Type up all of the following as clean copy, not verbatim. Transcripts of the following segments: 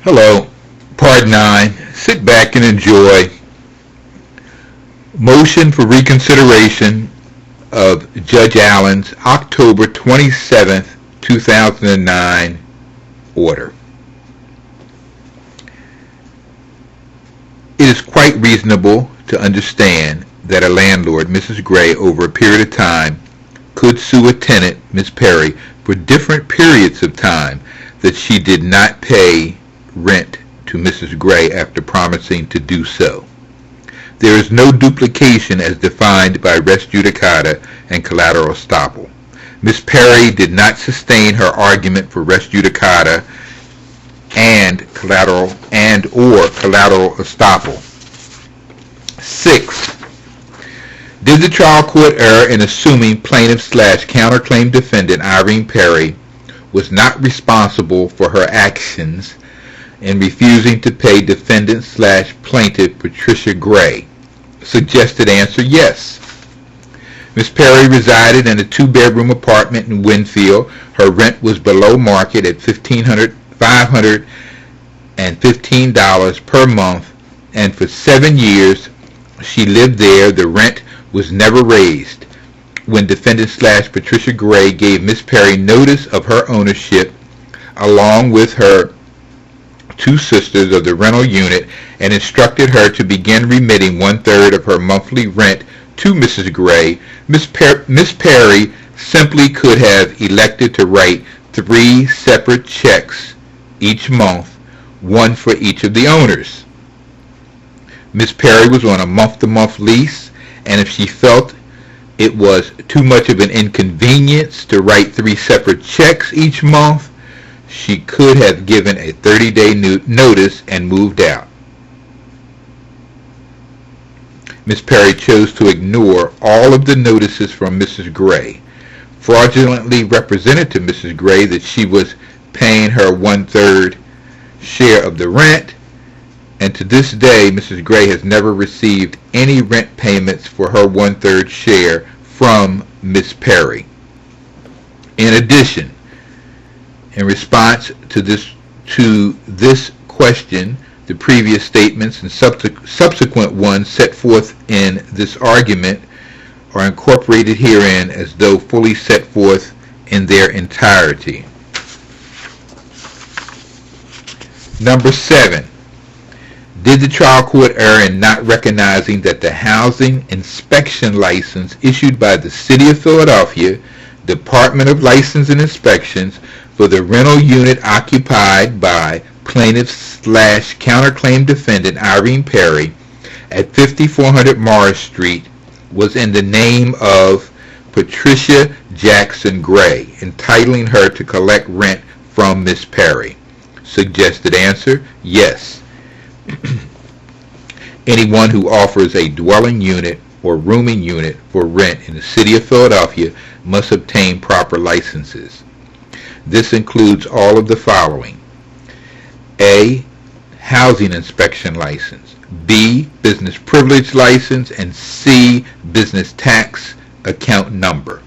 Hello, Part 9. Sit back and enjoy. Motion for reconsideration of Judge Allen's October 27th, 2009 order. It is quite reasonable to understand that a landlord, Mrs. Gray, over a period of time could sue a tenant, Ms. Perry, for different periods of time that she did not pay rent to Mrs. Gray after promising to do so. There is no duplication as defined by res judicata and collateral estoppel. Ms. Perry did not sustain her argument for res judicata and or collateral estoppel. 6. Did the trial court err in assuming plaintiff/counterclaim defendant Irene Perry was not responsible for her actions in refusing to pay defendant/plaintiff Patricia Gray? Suggested answer, yes. Ms. Perry resided in a 2-bedroom apartment in Winfield. Her rent was below market at $515 per month, and for 7 years she lived there. The rent was never raised. When defendant/Patricia Gray gave Ms. Perry notice of her ownership, along with her 2 sisters, of the rental unit, and instructed her to begin remitting 1/3 of her monthly rent to Mrs. Gray, Ms. Perry simply could have elected to write 3 separate checks each month, one for each of the owners. Ms. Perry was on a month-to-month lease, and if she felt it was too much of an inconvenience to write 3 separate checks each month, she could have given a 30-day notice and moved out. Ms. Perry chose to ignore all of the notices from Mrs. Gray, fraudulently represented to Mrs. Gray that she was paying her 1/3 share of the rent, and to this day Mrs. Gray has never received any rent payments for her 1/3 share from Ms. Perry. In addition, in response to this question, the previous statements and subsequent ones set forth in this argument are incorporated herein as though fully set forth in their entirety. Number 7. Did the trial court err in not recognizing that the housing inspection license issued by the City of Philadelphia Department of License and Inspections for the rental unit occupied by plaintiff/counterclaim defendant Irene Perry at 5400 Morris Street was in the name of Patricia Jackson Gray, entitling her to collect rent from Miss Perry? Suggested answer, yes. Anyone who offers a dwelling unit or rooming unit for rent in the City of Philadelphia must obtain proper licenses. This includes all of the following: A, housing inspection license, B, business privilege license, and C, business tax account number.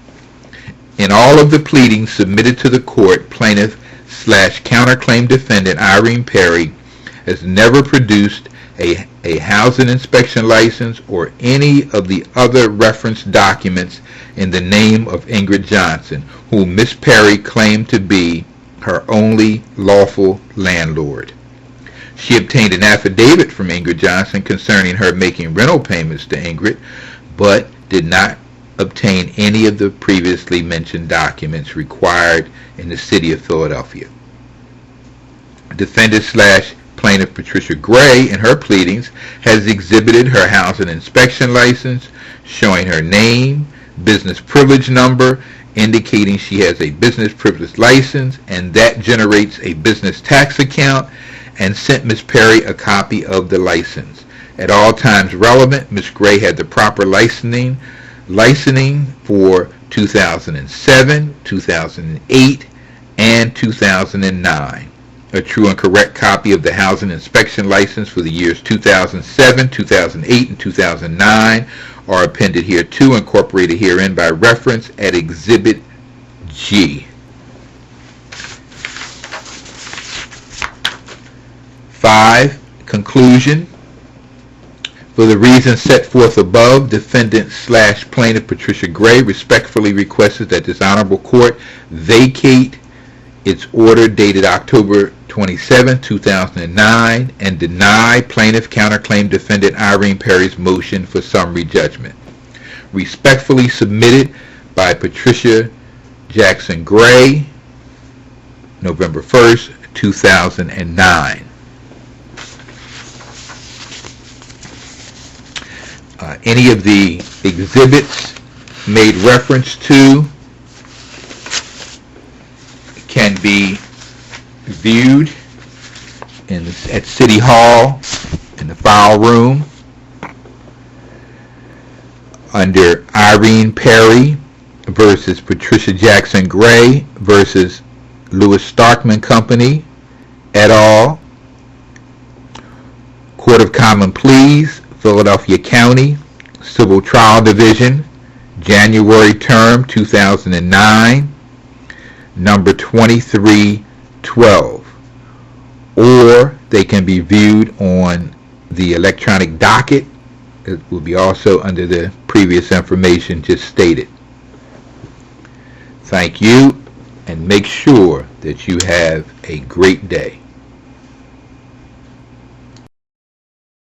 In all of the pleadings submitted to the court, plaintiff/counterclaim defendant Irene Perry has never produced a housing inspection license or any of the other referenced documents in the name of Ingrid Johnson, whom Miss Perry claimed to be her only lawful landlord. She obtained an affidavit from Ingrid Johnson concerning her making rental payments to Ingrid, but did not obtain any of the previously mentioned documents required in the City of Philadelphia. Defendant/plaintiff Patricia Gray, in her pleadings, has exhibited her housing inspection license showing her name, business privilege number, indicating she has a business privilege license, and that generates a business tax account, and sent Ms. Perry a copy of the license. At all times relevant, Ms. Gray had the proper licensing for 2007, 2008, and 2009. A true and correct copy of the housing inspection license for the years 2007, 2008, and 2009 are appended hereto, incorporated herein by reference at Exhibit G. 5. Conclusion. For the reasons set forth above, defendant/plaintiff Patricia Gray respectfully requests that this honorable court vacate its order dated October 27, 2009, and deny plaintiff counterclaim defendant Irene Perry's motion for summary judgment. Respectfully submitted by Patricia Jackson Gray, November 1st, 2009. Any of the exhibits made reference to can be viewed at City Hall in the file room under Irene Perry versus Patricia Jackson Gray versus Louis Starkman Company et al. Court of Common Pleas, Philadelphia County, Civil Trial Division, January term 2009, number 2312. Or they can be viewed on the electronic docket. It will be also under the previous information just stated. Thank you, and make sure that you have a great day.